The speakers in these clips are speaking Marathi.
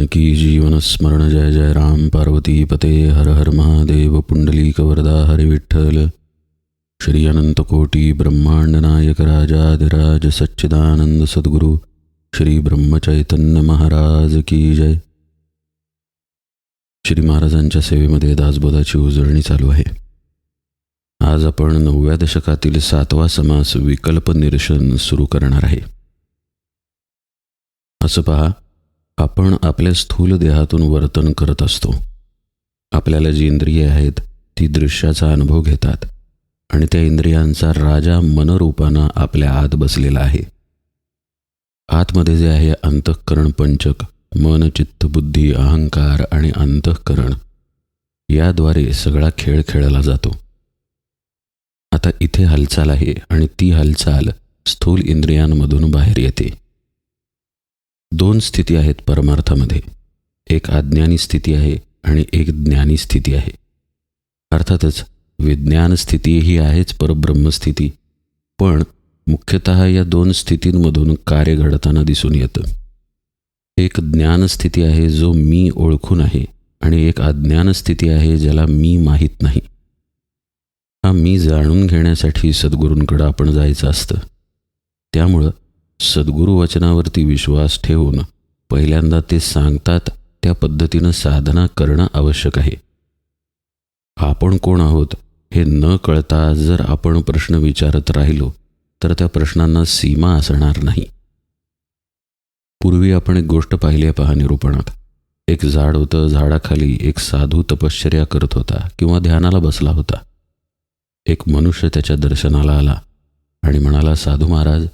जानकी जीवन स्मरण जय जय राम पार्वती पते हर हर महादेव पुंडलीक वरदा हरि विठ्ठल श्री अनंत कोटी ब्रह्मांड नायक राजाधिराज सच्चिदानंद सद्गुरु श्री ब्रह्मचैतन्य महाराज की जय। श्री महाराजांच्या सेवेमध्ये दासबोधाची उजळणी चालू आहे। आज आपण 9व्या दशकातील 7वा समास विकल्प निरसन सुरू करणार आहे। असं पहा, आपण आपल्या स्थूल देहातून वर्तन करत असतो। आपल्याला जी इंद्रिये आहेत ती दृश्याचा अनुभव घेतात आणि त्या इंद्रियांचा राजा मनरूपानं आपल्या आत बसलेला आहे। आतमध्ये जे आहे अंतःकरण पंचक, मन चित्त बुद्धी अहंकार आणि अंतःकरण, याद्वारे सगळा खेळ खेळला जातो। आता इथे हालचाल आहे आणि ती हालचाल स्थूल इंद्रियांमधून बाहेर येते। 2 स्थिती आहेत परमार्थामध्ये, एक अज्ञानी स्थिती आहे आणि एक ज्ञानी स्थिती आहे। अर्थातच विज्ञान स्थिती ही आहेच परब्रह्मस्थिती, पण मुख्यतः या 2 स्थितींमधून कार्य घडताना दिसून येतं। एक ज्ञान स्थिती आहे जो मी ओळखून आहे आणि एक अज्ञान स्थिती आहे ज्याला मी माहीत नाही। हा मी जाणून घेण्यासाठी सद्गुरूंकडे आपण जायचं असतं। त्यामुळं सद्गुरू वचनावरती विश्वास ठेवून पहिल्यांदा ते सांगतात त्या पद्धतीनं साधना करणं आवश्यक आहे। आपण कोण आहोत हे न कळता जर आपण प्रश्न विचारत राहिलो तर त्या प्रश्नांना सीमा असणार नाही। पूर्वी आपण एक गोष्ट पाहिली आहे पहा निरूपणात। एक झाड होतं, झाडाखाली एक साधू तपश्चर्या करत होता किंवा ध्यानाला बसला होता। एक मनुष्य त्याच्या दर्शनाला आला आणि म्हणाला, साधू महाराज,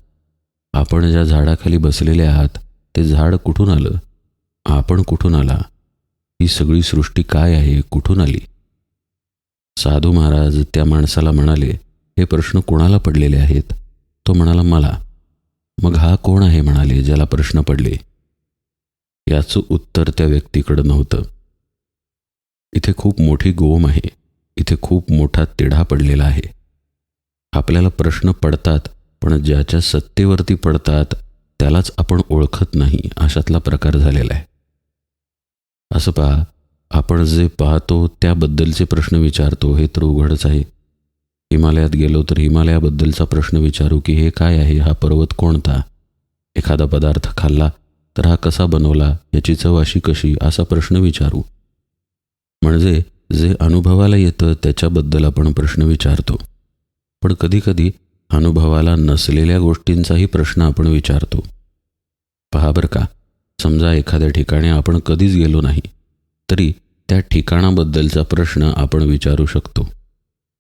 आपण ज्या झाडाखाली बसलेले आहात ते झाड कुठून आलं? आपण कुठून आला? ही सगळी सृष्टी काय आहे, कुठून आली? साधू महाराज त्या माणसाला म्हणाले, हे प्रश्न कोणाला पडलेले आहेत? तो म्हणाला, मला. मग हा कोण आहे म्हणाले ज्याला प्रश्न पडले? याचं उत्तर त्या व्यक्तीकडे नव्हतं। इथे खूप मोठी गोम आहे, इथे खूप मोठा तिढा पडलेला आहे। आपल्याला प्रश्न पडतात, पण ज्याच्या सत्तेवरती पडतात त्यालाच आपण ओळखत नाही, अशातला प्रकार झालेला आहे। असं पहा, आपण जे पाहतो त्याबद्दलचे प्रश्न विचारतो हे तर उघडच आहे। हिमालयात गेलो तर हिमालयाबद्दलचा प्रश्न विचारू की हे काय आहे, हा पर्वत कोणता? एखादा पदार्थ खाल्ला तर हा कसा बनवला, याची चव अशी कशी, असा प्रश्न विचारू। म्हणजे जे अनुभवाला येतं त्याच्याबद्दल आपण प्रश्न विचारतो, पण कधीकधी अनुभवाला नसलेल्या गोष्टींचाही प्रश्न आपण विचारतो। पहा बरं का, समजा एखाद्या ठिकाणी आपण कधीच गेलो नाही तरी त्या ठिकाणाबद्दलचा प्रश्न आपण विचारू शकतो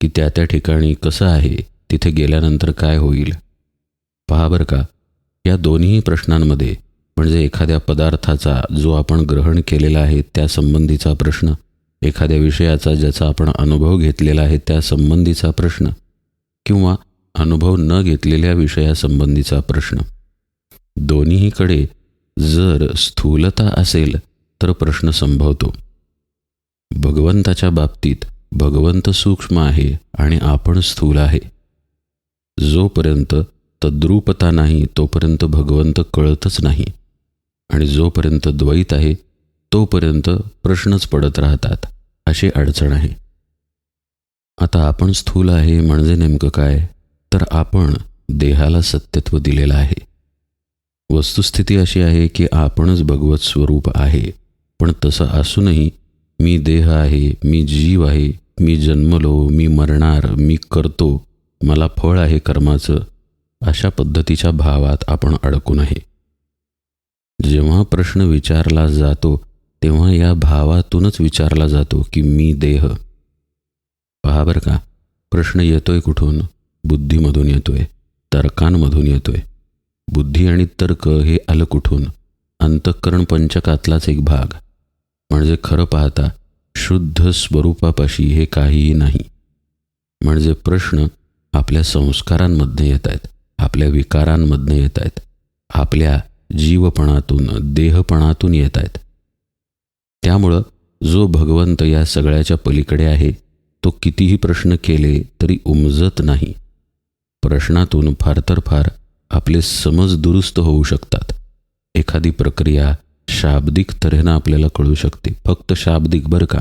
की त्या ठिकाणी कसं आहे, तिथे गेल्यानंतर काय होईल। पहा बरं का, या दोन्ही प्रश्नांमध्ये म्हणजे एखाद्या पदार्थाचा जो आपण ग्रहण केलेला आहे त्या संबंधीचा प्रश्न, एखाद्या विषयाचा ज्याचा आपण अनुभव घेतलेला आहे त्या संबंधीचा प्रश्न, किंवा अनुभव न घेतलेल्या विषयासंबंधीचा प्रश्न, दोन्हीकडे जर स्थूलता असेल तर प्रश्न संभवतो। भगवंताच्या बाबतीत भगवंत सूक्ष्म आहे आणि आपण स्थूल आहे। जोपर्यंत तद्रूपता नाही तोपर्यंत भगवंत कळतच नाही, आणि जोपर्यंत द्वैत आहे तोपर्यंत प्रश्नच पडत राहतात, अशी अडचण आहे। आता आपण स्थूल आहे म्हणजे नेमकं काय? तर आपण देहाला सत्यत्व दिलेलं आहे। वस्तुस्थिती अशी आहे की आपणच भगवत स्वरूप आहे, पण तसं असूनही मी देह आहे, मी जीव आहे, मी जन्मलो, मी मरणार, मी करतो, मला फळ आहे कर्माचं, अशा पद्धतीच्या भावात आपण अडकून आहे। जेव्हा प्रश्न विचारला जातो तेव्हा या भावातूनच विचारला जातो की मी देह। पहा बरं का, प्रश्न येतोय कुठून? बुद्धीमधून येतोय, तर्कांमधून येतोय। बुद्धी आणि तर्क हे आलं कुठून? अंतःकरण पंचकातलाच एक भाग। म्हणजे खरं पाहता शुद्ध स्वरूपापाशी हे काहीही नाही। म्हणजे प्रश्न आपल्या संस्कारांमधनं येत आहेत, आपल्या विकारांमधनं येत आहेत, आपल्या जीवपणातून देहपणातून येत आहेत। त्यामुळं जो भगवंत या सगळ्याच्या पलीकडे आहे तो कितीही प्रश्न केले तरी उमजत नाही। प्रश्नातून फार तर फार आपले समज दुरुस्त होऊ शकतात, एखादी प्रक्रिया शाब्दिक तऱ्हेनं आपल्याला कळू शकते, फक्त शाब्दिक बरं का.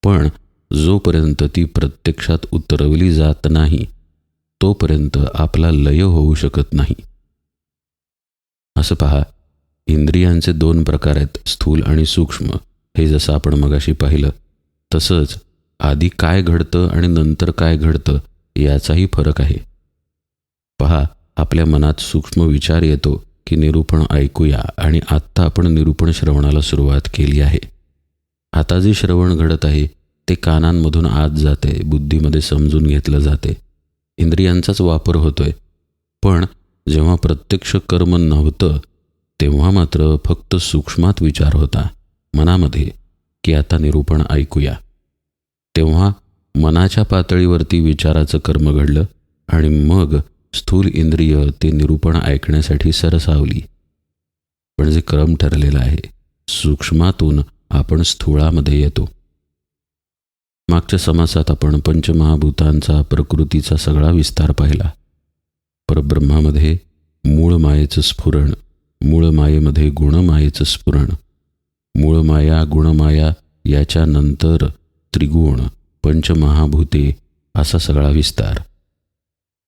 पण जोपर्यंत ती प्रत्यक्षात उतरवली जात नाही तोपर्यंत आपला लय होऊ शकत नाही. असं पहा, इंद्रियांचे 2 प्रकार आहेत, स्थूल आणि सूक्ष्म. हे जसं आपण मगाशी पाहिलं तसंच आधी काय घडतं आणि नंतर काय घडतं याचाही फरक आहे. पहा, आपल्या मनात सूक्ष्म विचार येतो की निरूपण ऐकूया, आणि आत्ता आपण निरूपण श्रवणाला सुरुवात केली आहे. आता जे श्रवण घडत आहे ते कानांमधून आत जाते, बुद्धीमध्ये समजून घेतलं जाते, इंद्रियांचाच वापर होतोय. पण जेव्हा प्रत्यक्ष कर्म नव्हतं तेव्हा मात्र फक्त सूक्ष्मात विचार होता मनामध्ये की आता निरूपण ऐकूया. तेव्हा मनाच्या पातळीवरती विचाराचं कर्म घडलं आणि मग स्थूल इंद्रिय ते निरूपण ऐकण्यासाठी सरसावली. पण जे क्रम ठरलेला आहे, सूक्ष्मातून आपण स्थूळामध्ये येतो. मागच्या समासात आपण पंचमहाभूतांचा, प्रकृतीचा सगळा विस्तार पाहिला. परब्रह्मामध्ये मूळ मायेचं स्फुरण, मूळ मायेमध्ये गुणमायेचं स्फुरण, मूळ माया गुणमाया याच्यानंतर त्रिगुण, पंचमहाभूते असा सगळा विस्तार.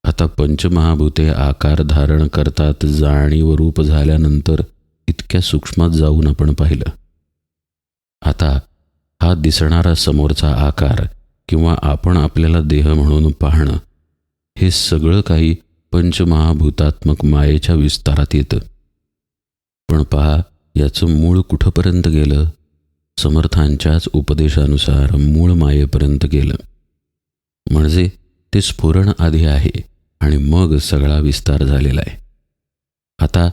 आता पंचमहाभूते आकार धारण करतात जाणीव रूप झाल्यानंतर इतक्या सूक्ष्मात जाऊन आपण पाहिलं. आता हा दिसणारा समोरचा आकार किंवा आपण आपल्याला देह म्हणून पाहणं, हे सगळं काही पंचमहाभूतात्मक मायेच्या विस्तारात येतं. पण पहा, याचं मूळ कुठंपर्यंत गेलं? समर्थांच्याच उपदेशानुसार मूळ मायेपर्यंत गेलं. म्हणजे ते स्फुरण आधी आहे आणि मग सगळा विस्तार झालेला आहे. आता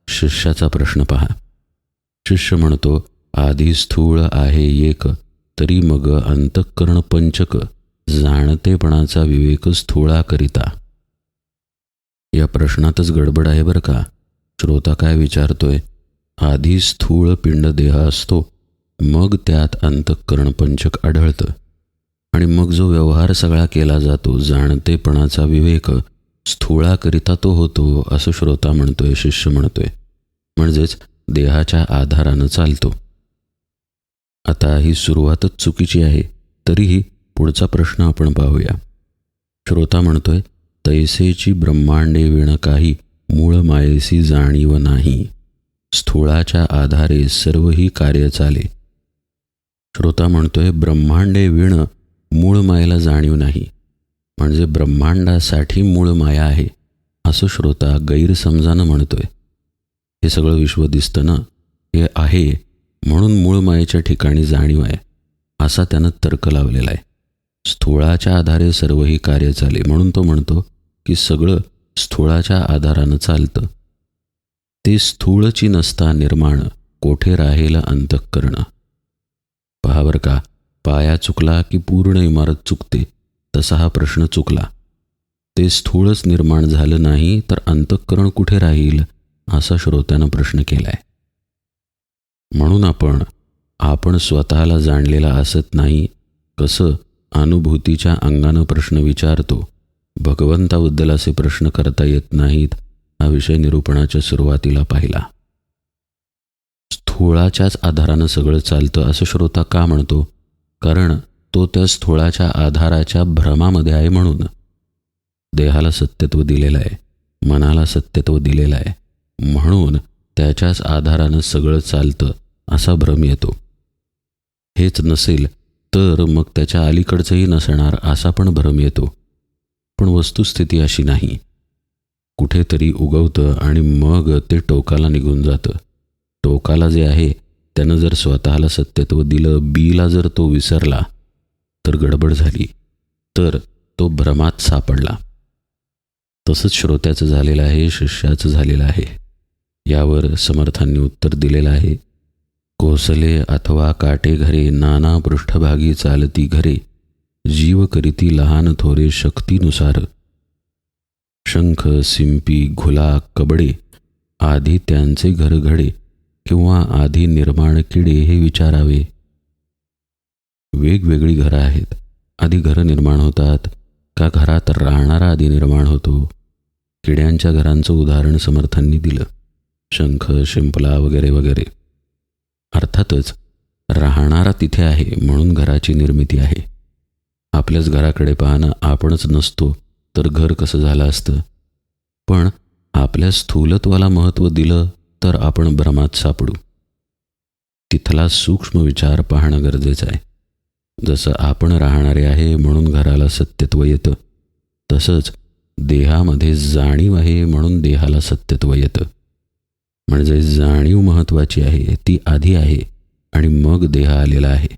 शिष्याचा प्रश्न पहा. शिष्य म्हणतो, आधी स्थूळ आहे एक, तरी मग अंतःकरण पंचक, जाणतेपणाचा विवेक स्थूळाकरिता. या प्रश्नातच गडबड आहे बरं का. श्रोता काय विचारतोय? आधी स्थूळ पिंड देह असतो, मग त्यात अंतःकरण पंचक आढळतं, आणि मग जो व्यवहार सगळा केला जातो, जाणतेपणाचा विवेक स्थूळाकरिता तो होतो, असं श्रोता म्हणतोय, शिष्य म्हणतोय. म्हणजेच देहाच्या आधारानं चालतो. आता ही सुरुवातच चुकीची आहे, तरीही पुढचा प्रश्न आपण पाहूया. श्रोता म्हणतोय, तैसेची ब्रह्मांडे विण काही, मूळ मायेसी जाणीव नाही, स्थूळाच्या आधारे सर्व ही कार्य चाले. श्रोता म्हणतोय, ब्रह्मांडे विण मूळ मायेला जाणीव नाही, म्हणजे ब्रह्मांडासाठी मूळ माया आहे, असं श्रोता गैरसमजानं म्हणतोय. हे सगळं विश्व दिसतं ना, हे आहे म्हणून मूळ मायेच्या ठिकाणी जाणीव आहे, असा त्यानं तर्क लावलेला आहे. स्थूळाच्या आधारे सर्व ही कार्य चाले म्हणून तो म्हणतो की सगळं स्थूळाच्या आधारानं चालतं. ते स्थूळची नसता निर्माण, कोठे राहेल अंतःकरण. पहा बरं का, पाया चुकला की पूर्ण इमारत चुकते, तसा हा प्रश्न चुकला. ते स्थूळच निर्माण झालं नाही तर अंतःकरण कुठे राहील, असा श्रोत्यानं प्रश्न केलाय. म्हणून आपण स्वतःला जाणलेला असत नाही. कसं अनुभूतीच्या अंगानं प्रश्न विचारतो, भगवंताबद्दल असे प्रश्न करता येत नाहीत, हा विषय निरूपणाच्या सुरुवातीला पाहिला. स्थूळाच्याच आधारानं सगळं चालतं असं श्रोता का म्हणतो? कारण तो त्या स्थूळाच्या आधाराच्या भ्रमामध्ये आहे. म्हणून देहाला सत्यत्व दिलेलं आहे, मनाला सत्यत्व दिलेलं आहे, म्हणून त्याच्याच आधारानं सगळं चालतं असा भ्रम येतो. हेच नसेल तर मग त्याच्या अलीकडचंही नसणार असा पण भ्रम येतो. पण वस्तुस्थिती अशी नाही. कुठेतरी उगवतं आणि मग ते टोकाला निघून जातं. टोकाला जे आहे त्यानं जर स्वतःला सत्यत्व दिलं, बीला जर तो विसरला तर गडबड झाली, तर तो भ्रमात सापडला. तसंच श्रोत्याचं झालेलं आहे, शिष्याचं झालेलं आहे. यावर समर्थांनी उत्तर दिलेलं आहे. कोसले अथवा काटे घरे, नाना पृष्ठभागी चालती घरे, जीव करीती लहान थोरे शक्तीनुसार. शंख सिंपी घुला कबडे, आधी त्यांचे घर घडे, किंवा आधी निर्माण किडे हे विचारावे. वेगवेगळी घरं आहेत. आधी घरं निर्माण होतात का घरात राहणारा आधी निर्माण होतो? किड्यांच्या घरांचं उदाहरण समर्थांनी दिलं, शंख शिंपला वगैरे वगैरे. अर्थातच राहणारा तिथे आहे म्हणून घराची निर्मिती आहे. आपल्याच घराकडे पाहणं आपणच नसतो तर घर कसं झालं असतं. पण आपल्या स्थूलत्वाला महत्त्व दिलं तर आपण भ्रमात सापडू. तिथला सूक्ष्म विचार पाहणं गरजेचं आहे. जसं आपण राहणारे आहे म्हणून घराला सत्यत्व येतं, तसंच देहामध्ये जाणीव आहे म्हणून देहाला सत्यत्व येतं. म्हणजे जाणीव महत्त्वाची आहे, ती आधी आहे आणि मग देह आलेला आहे.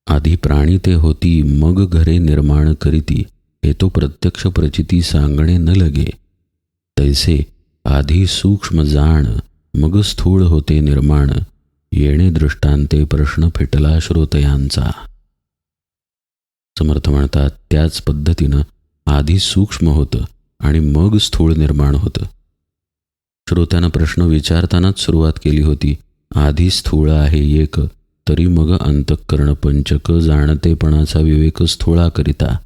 आधी प्राणी ते होती मग घरे निर्माण करीती, हे तो प्रत्यक्ष प्रचिती सांगणे न लगे. तैसे आधी सूक्ष्म जाण मग स्थूळ होते निर्माण, येणे दृष्टांते प्रश्न फिटला श्रोतयांचा. समर्थ म्हणतात त्याच पद्धतीनं आधी सूक्ष्म होतं आणि मग स्थूळ निर्माण होतं. श्रोत्यानं प्रश्न विचारतानाच सुरुवात केली होती, आधी स्थूळ आहे एक, तरी मग अंतःकरण पंचक जाणतेपणाचा विवेक स्थूळाकरिता.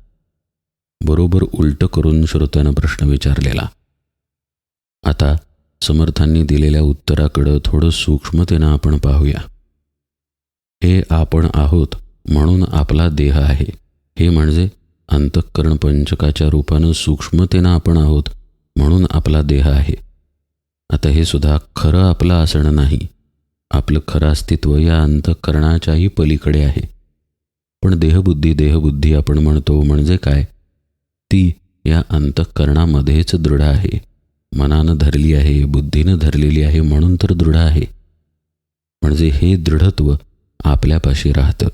बरोबर उलट करून श्रोत्यानं प्रश्न विचारलेला. आता समर्थांनी दिलेल्या उत्तराकडं थोडं सूक्ष्मतेनं आपण पाहूया. हे आपण आहोत म्हणून आपला देह आहे, हे म्हणजे अंतःकरण पंचकाच्या रूपानं सूक्ष्मतेनं आपण आहोत म्हणून आपला देह आहे. आता हे सुद्धा खरं आपलं असणं नाही. आपलं खरं अस्तित्व या अंतःकरणाच्याही पलीकडे आहे. पण देहबुद्धी आपण म्हणतो म्हणजे काय? ती या अंतःकरणामध्येच दृढ आहे. मनानं धरली आहे, बुद्धीनं धरलेली आहे म्हणून तर दृढ आहे. म्हणजे हे दृढत्व आपल्यापाशी राहतं.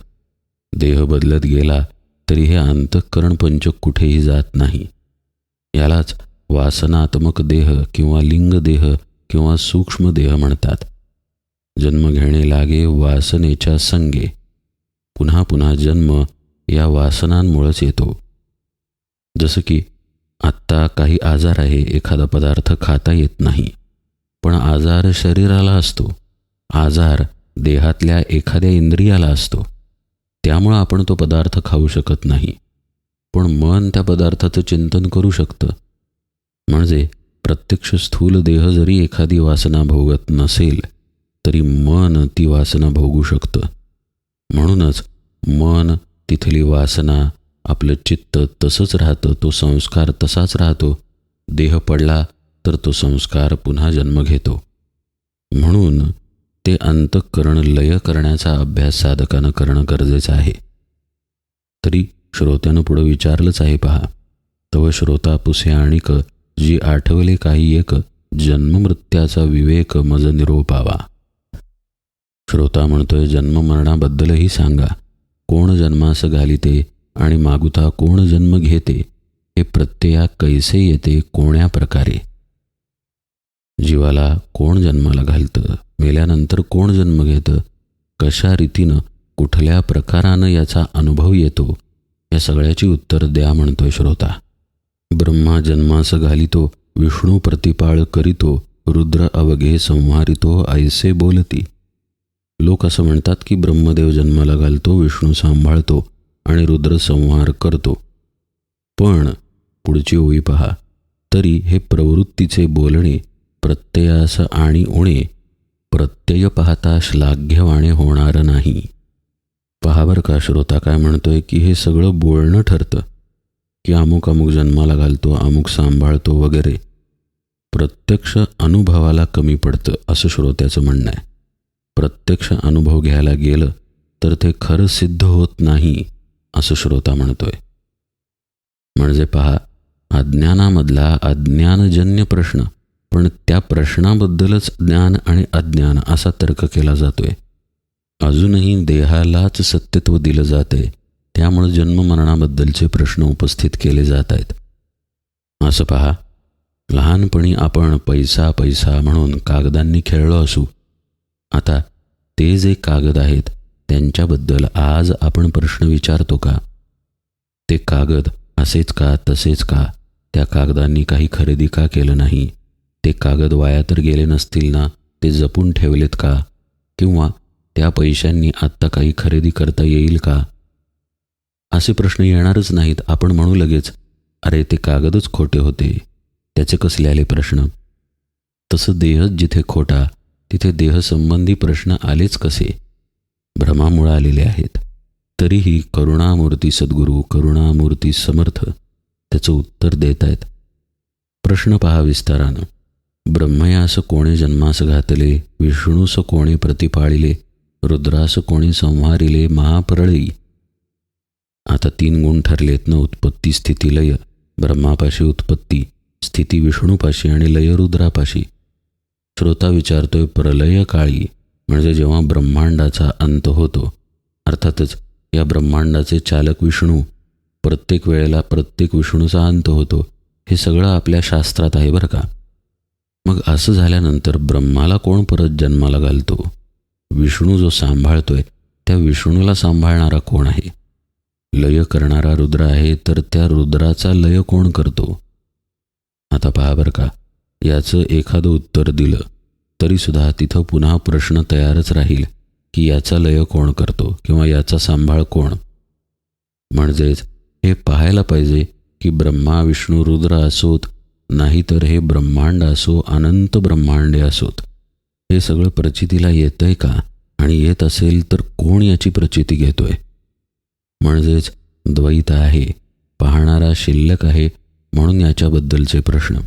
देह बदलत गेला तरी हे अंतःकरण पंचक कुठेही जात नाही. यालाच वासनात्मक देह किंवा लिंग देह किंवा सूक्ष्म देह म्हणतात. जन्म घेणे लागे वासनेच्या संगे. पुन्हा पुन्हा जन्म या वासनांमुळेच येतो. जसं की आत्ता काही आजार आहे, एखादा पदार्थ खाता येत नाही, पण आजार शरीराला असतो, आजार देहातल्या एखाद्या इंद्रियाला असतो. त्यामुळं आपण तो पदार्थ खाऊ शकत नाही. पण मन त्या पदार्थाचं चिंतन करू शकतं. म्हणजे प्रत्यक्ष स्थूल देह जरी एखादी वासना भोगत नसेल तरी मन ती वासना भोगू शकतं. म्हणूनच मन, तिथली वासना, आपलं चित्त तसंच राहतं, तो संस्कार तसाच राहतो. देह पडला तर तो संस्कार पुन्हा जन्म घेतो. म्हणून ते अंतःकरण लय करण्याचा अभ्यास साधकानं करणं गरजेचं आहे. तरी श्रोत्यानं पुढं विचारलंच आहे पहा. तव श्रोता पुसे आणिक, जी आठवले काही एक, जन्ममृत्याचा विवेक मज निरोपावा. श्रोता म्हणतोय जन्ममरणाबद्दलही सांगा. कोण जन्मास घालिते आणि मागुता कोण जन्म घेते, हे प्रत्यया कैसे येते कोण्या प्रकारे. जीवाला कोण जन्माला घालतं, मेल्यानंतर कोण जन्म घेतं, कशा रीतीनं कुठल्या प्रकारानं याचा अनुभव येतो, या सगळ्याची उत्तर द्या म्हणतोय श्रोता. ब्रह्मा जन्मास घालितो, विष्णू प्रतिपाळ करीतो, रुद्र अवघे संहारितो ऐसे बोलती. लोक असं म्हणतात की ब्रह्मदेव जन्माला घालतो, विष्णू सांभाळतो आणि रुद्र संहार करतो. पण पुढची ओळी पहा. तरी हे प्रवृत्तीचे बोलणे प्रत्ययास आणि उणे, प्रत्यय पाहता श्लाघ्यवाणे होणार नाही. पहा बरं का, श्रोता काय म्हणतोय की हे सगळं बोलणं ठरतं की अमुक अमुक जन्माला घालतो, अमुक सांभाळतो वगैरे. प्रत्यक्ष अनुभवाला कमी पडतं असं श्रोत्याचं म्हणणं आहे. प्रत्यक्ष अनुभव घ्यायला गेलं तर ते खरं सिद्ध होत नाही असं श्रोता म्हणतोय. म्हणजे पहा, अज्ञानामधला अज्ञानजन्य प्रश्न, पण त्या प्रश्नाबद्दलच ज्ञान आणि अज्ञान असा तर्क केला जातोय. अजूनही देहालाच सत्यत्व दिलं जातंय, त्यामुळे जन्ममरणाबद्दलचे प्रश्न उपस्थित केले जात आहेत. असं पहा, लहानपणी आपण पैसा पैसा म्हणून कागदांनी खेळलो असू. आता ते जे कागद आहेत त्यांच्याबद्दल आज आपण प्रश्न विचारतो का? ते कागद असेच का, तसेच का? त्या कागदांनी काही खरेदी का केलं नाही? ते कागद वाया तर गेले नसतील ना, ते जपून ठेवलेत का? किंवा त्या पैशांनी आत्ता काही खरेदी करता येईल का? असे प्रश्न येणारच नाहीत. आपण म्हणू लगेच, अरे ते कागदच खोटे होते, त्याचे कसले आले प्रश्न? तसं देहच जिथे खोटा तिथे देहसंबंधी प्रश्न आलेच कसे? भ्रमामुळे आलेले आहेत. तरीही करुणामूर्ती सद्गुरू, करुणामूर्ती समर्थ त्याचं उत्तर देत आहेत. प्रश्न पहा विस्तारानं. ब्रह्मयास कोणे जन्मास घातले, विष्णूस कोणे प्रतिपाळिले, रुद्रास कोणी संहारिले महाप्रळयी. आता 3 गुण ठरलेत ना, उत्पत्ती स्थिती लय. ब्रह्मापाशी उत्पत्ती, स्थिती विष्णूपाशी आणि लय रुद्रापाशी. श्रोता विचारतोय, प्रलय काळी म्हणजे जेव्हा ब्रह्मांडाचा अंत होतो, अर्थातच या ब्रह्मांडाचे चालक विष्णू, प्रत्येक वेळेला प्रत्येक विष्णूचा अंत होतो, हे सगळं आपल्या शास्त्रात आहे बरं का. मग असं झाल्यानंतर ब्रह्माला कोण परत जन्माला घालतो? विष्णू जो सांभाळतोय त्या विष्णूला सांभाळणारा कोण आहे? लय करणारा रुद्र आहे, तर त्या रुद्राचा लय कोण करतो? आता पहा बरं का, याचं एखादं उत्तर दिलं तरीसुद्धा तिथं पुन्हा प्रश्न तयारच राहील की याचा लय कोण करतो किंवा याचा सांभाळ कोण. म्हणजेच हे पाहायला पाहिजे की ब्रह्मा विष्णू रुद्र असोत, नाहीतर हे ब्रह्मांड असो, अनंत ब्रह्मांडे असोत, हे सगळं प्रचितीला येतंय का, आणि येत असेल तर कोण याची प्रचिती घेतोय. म्हणजेच द्वैत आहे, पाहणारा शिल्लक आहे, म्हणून याच्याबद्दलचे प्रश्न.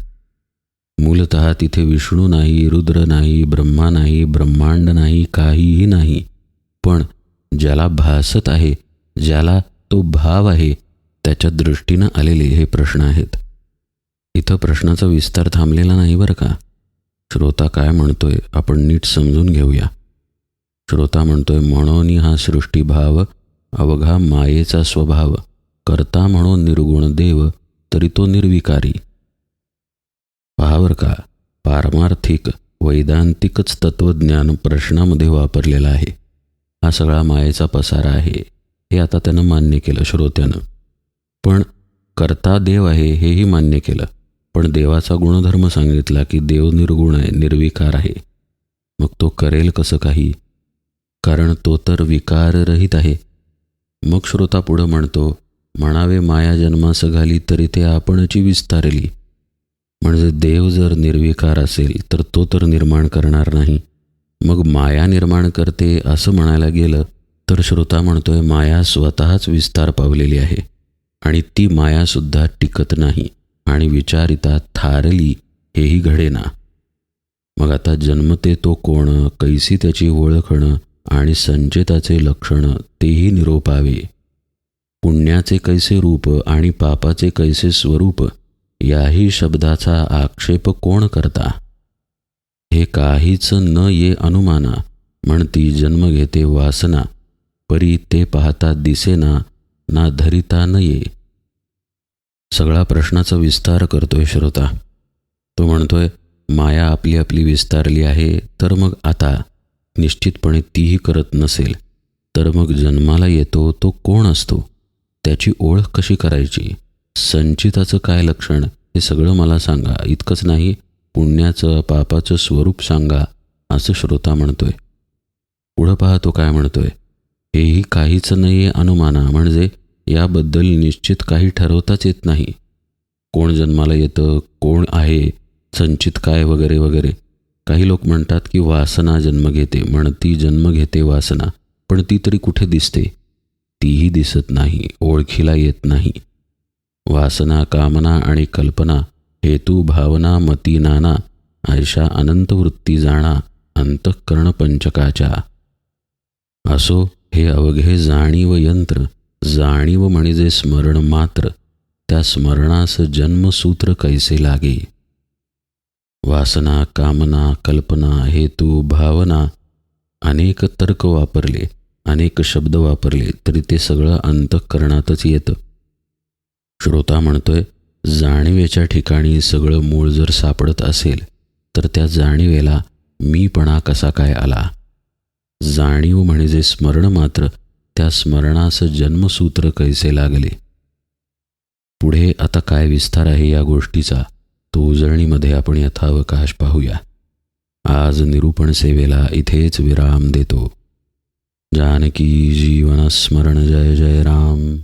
मूलतः तिथे विष्णू नाही, रुद्र नाही, ब्रह्मा नाही, ब्रह्मांड नाही, काहीही नाही. पण ज्याला भासत आहे, ज्याला तो भाव आहे, त्याच्या दृष्टीनं आलेले हे प्रश्न आहेत. इथं प्रश्नाचा विस्तार थांबलेला नाही बरं का. श्रोता काय म्हणतोय आपण नीट समजून घेऊया. श्रोता म्हणतोय, म्हणून हा सृष्टीभाव अवघा मायेचा स्वभाव, करता म्हणून निर्गुण देव, तरी तो निर्विकारी. पहा बरं का, पारमार्थिक वैदांतिकच तत्त्वज्ञान प्रश्नामध्ये वापरलेलं आहे. हा सगळा मायेचा पसारा आहे, हे आता त्यानं मान्य केलं श्रोत्यानं. पण करता देव आहे हेही मान्य केलं. पण देवाचा गुणधर्म सांगितला की देव निर्गुण आहे, निर्विकार आहे. मग तो करेल कसं काही, कारण तो तर विकाररहित आहे. मग श्रोता पुढं म्हणतो, म्हणावे माया जन्मास घाली तरी ते आपणची विस्तारली. म्हणजे देव जर निर्विकार असेल तर तो तर निर्माण करणार नाही. मग माया निर्माण करते असं म्हणायला गेलं तर श्रोता म्हणतोय, माया स्वतःच विस्तार पावलेली आहे आणि ती मायासुद्धा टिकत नाही आणि विचारिता थारली हेही घडेना. मग आता जन्मते तो कोण, कैसी त्याची ओळखणं आणि संचेताचे लक्षण तेही निरोपावे. पुण्याचे कैसे रूप आणि पापाचे कैसे स्वरूप, याही शब्दाचा आक्षेप कोण करता. हे काहीच न ये अनुमाना, म्हणती जन्म घेते वासना, परी ते पाहता दिसेना, ना धरिता न ये. सगळा प्रश्नाचा विस्तार करतोय श्रोता. तो म्हणतोय, माया आपली आपली विस्तारली आहे, तर मग आता निश्चितपणे तीही करत नसेल तर मग जन्माला येतो तो कोण असतो, त्याची ओळख कशी करायची, संचिताचं काय लक्षण, हे सगळं मला सांगा. इतकंच नाही, पुण्याचं पापाचं स्वरूप सांगा, असं श्रोता म्हणतोय. पुढं पहा तो काय म्हणतोय, हेही काहीच नाही आहे अनुमाना, म्हणजे याबद्दल निश्चित काही ठरवताच येत नाही. कोण जन्माला येतं, कोण आहे, संचित काय, वगैरे वगैरे. काही लोक म्हणतात की वासना जन्म घेते, म्हणती जन्म घेते वासना, पण ती तरी कुठे दिसते, तीही दिसत नाही, ओळखीला येत नाही. वासना, कामना आणि कल्पना, हेतू, भावना, मती नाना, आयशा अनंत वृत्ती जाणा, अंतःकरण पंचकाच्या. असो हे अवघे जाणीव यंत्र, जाणीव म्हणजे स्मरण मात्र, त्या स्मरणास जन्मसूत्र कैसे लागे. वासना, कामना, कल्पना, हेतू, भावना, अनेक तर्क वापरले, अनेक शब्द वापरले तरी ते सगळं अंतःकरणातच येतं. श्रोता म्हणतोय, जाणीवेच्या ठिकाणी सगळं मूळ जर सापडत असेल तर त्या जाणीवेला मीपणा कसा काय आला. जाणीव म्हणजे स्मरण मात्र, त्या स्मरणास जन्मसूत्र कैसे लागले. पुढे आता काय विस्तार आहे या गोष्टीचा, तो उजळणीमध्ये आपण यथावकाश पाहूया. आज निरूपण सेवेला इथेच विराम देतो. जानकी जीवन स्मरण, जय जय राम.